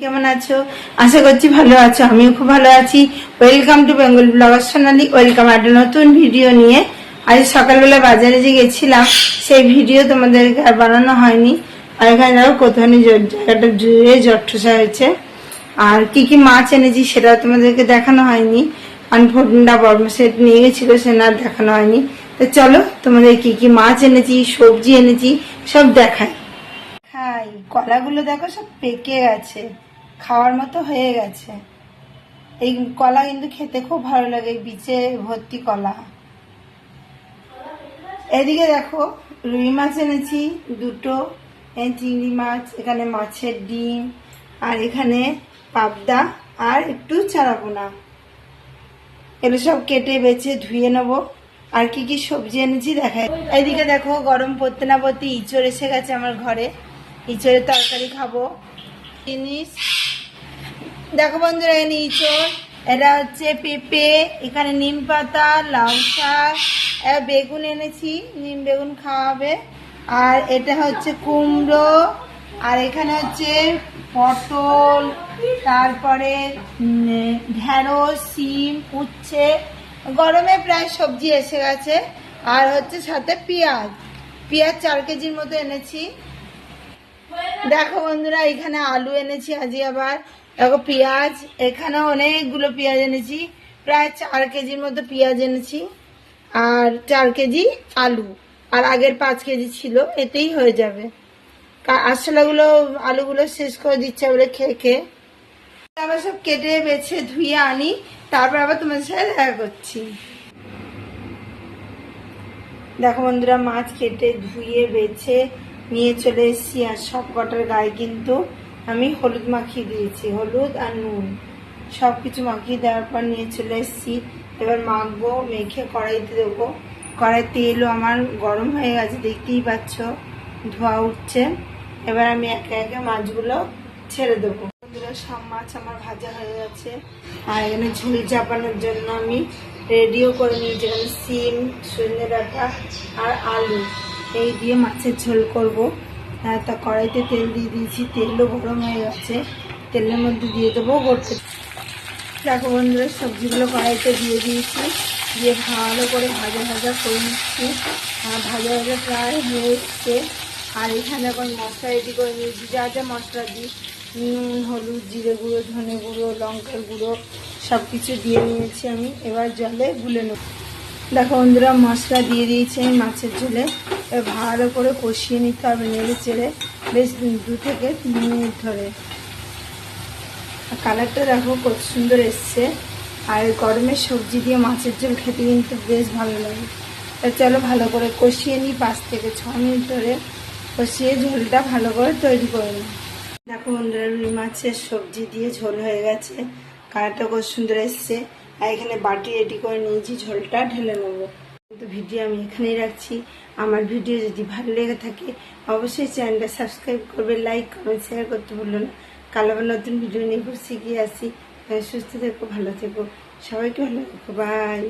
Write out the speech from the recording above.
কেমন আছো? আশা করছি ভালো আছো। আমিও খুব ভালো আছি। Welcome to Bengal blogger Sonali. Welcome একটা নতুন ভিডিও নিয়ে। আজ সকালবেলা বাজারে যে গেছিলাম সেই ভিডিও তোমাদেরকে আর বানানো হয়নি। আর এখানে দেখো কোথানি জায়গাটা জুড়ে জট্ঠসা হয়েছে। আর কি কি মাছ এনেছি সেটাও তোমাদেরকে দেখানো হয়নি। আনফোল্ডা বর্মা সেট নিয়ে গেছিল, সে না দেখানো হয়নি। তো চলো তোমাদের কি কি মাছ এনেছি, সবজি এনেছি সব দেখাই। খাই কলাগুলো দেখো সব পেকে গেছে, খাওয়ার মতো হয়ে গেছে। এই কলা কিন্তু খেতে খুব ভালো লাগে, বিচে ভর্তি কলা। এদিকে দেখো রুই মাছ এনেছি দুটো, চিংড়ি মাছ, এখানে মাছের ডিম, আর এখানে পাবদা আর একটু চারাপোনা। এগুলো সব কেটে বেছে ধুয়ে নেবো। আর কি কি সবজি এনেছি দেখাই। এইদিকে দেখো গরম পড়তে না পড়তে ইঁচড় এসে গেছে আমার ঘরে। ইঁচড়ের তরকারি খাবো। জিনিস দেখো বন্ধুরা, এখানে ইঁচড়, এটা হচ্ছে পেঁপে, এখানে নিম পাতা, লাউ শাক, বেগুন এনেছি, নিম বেগুন খাওয়াবে। আর এটা হচ্ছে কুমড়ো, আর এখানে হচ্ছে পটল, তারপরে ঢেঁড়স, শিম, উচ্ছে। গরমে প্রায় সবজি এসে গেছে। আর হচ্ছে সাথে পেঁয়াজ 4 কেজির মতো এনেছি। দেখো বন্ধুরা, এখানে আলু এনেছি আজকে আবার। দেখো পেঁয়াজ, এখানে অনেকগুলো পেঁয়াজ এনেছি, প্রায় 4 কেজির মতো পেঁয়াজ এনেছি। আর 4 কেজি আলু, আর আগের 5 কেজি ছিল, এতেই হয়ে যাবে। আসলাগুলো আলুগুলো শেষ করে দিচ্ছে বলে খেয়ে খেয়ে। আবার সব কেটে বেছে ধুয়ে আনি, তারপর আবার তোমাদের সাথে দেখা করছি। দেখো বন্ধুরা, মাছ কেটে ধুয়ে বেছে নিয়ে চলে এসেছি। আর সব কটার গায়ে কিন্তু আমি হলুদ মাখিয়ে দিয়েছি, হলুদ আর নুন সব কিছু মাখিয়ে দেওয়ার পর নিয়ে চলে এসেছি। এবার মাখবো, মেখে কড়াইতে দেবো। কড়াই তেলও আমার গরম হয়ে গেছে, দেখতেই পাচ্ছ ধোয়া উঠছে। এবার আমি একে একে মাছগুলো ছেড়ে দেবো। বন্ধুরা, সব মাছ আমার ভাজা হয়ে গেছে। আর এখানে ঝুল চাপানোর জন্য আমি রেডিও করে নিয়েছি। এখানে সিম, সজনে ডাঁটা আর আলু এই দিয়ে মাছের ঝোল করবো। তা কড়াইতে তেল দিয়ে দিয়েছি, তেলও গরম হয়ে গেছে। তেলের মধ্যে দিয়ে দেবো গোটা। দেখো বন্ধুরা, সবজিগুলো কড়াইতে দিয়ে দিয়েছি, দিয়ে ভালো করে ভাজা ভাজা করে নিচ্ছি। ভাজা ভাজা প্রায় হয়ে এসছে। আর এখানে এখন মশলা রেডি করে নিয়েছি, যা যা মশলা দিই, নুন, হলুদ, জিরে গুঁড়ো, ধনে গুঁড়ো, লঙ্কার গুঁড়ো সব কিছু দিয়ে নিয়েছি আমি। এবার জলে গুলে নেব। দেখো বন্ধুরা, মশলা দিয়ে দিয়েছি আমি মাছের ঝোলে। ভালো করে কষিয়ে নিতে হবে নেড়ে চেড়ে, বেশ 2 থেকে 3 মিনিট ধরে। আর কালারটা দেখো কত সুন্দর এসছে। আর গরমের সবজি দিয়ে মাছের ঝোল খেতে কিন্তু বেশ ভালো লাগে। তা চলো ভালো করে কষিয়ে নিই, 5 থেকে 6 মিনিট ধরে কষিয়ে ঝোলটা ভালো করে তৈরি করে নিই। দেখো বন্ধুরা, রুই মাছের সবজি দিয়ে ঝোল হয়ে গেছে, কালারটা কত সুন্দর এসছে। আর এখানে বাটি রেডি করে নিয়েছি, ঝোলটা ঢেলে নেবো। কিন্তু ভিডিও আমি এখানেই রাখছি। আমার ভিডিও যদি ভালো লেগে থাকে অবশ্যই চ্যানেলটা সাবস্ক্রাইব করবে, লাইক, কমেন্ট, শেয়ার করতে ভুলো না। কাল আবার নতুন ভিডিও নিয়ে ঘুরছি গিয়ে আসি। সুস্থ থেকো, ভালো থেকো, সবাইকে ভালো থেকো, বাই।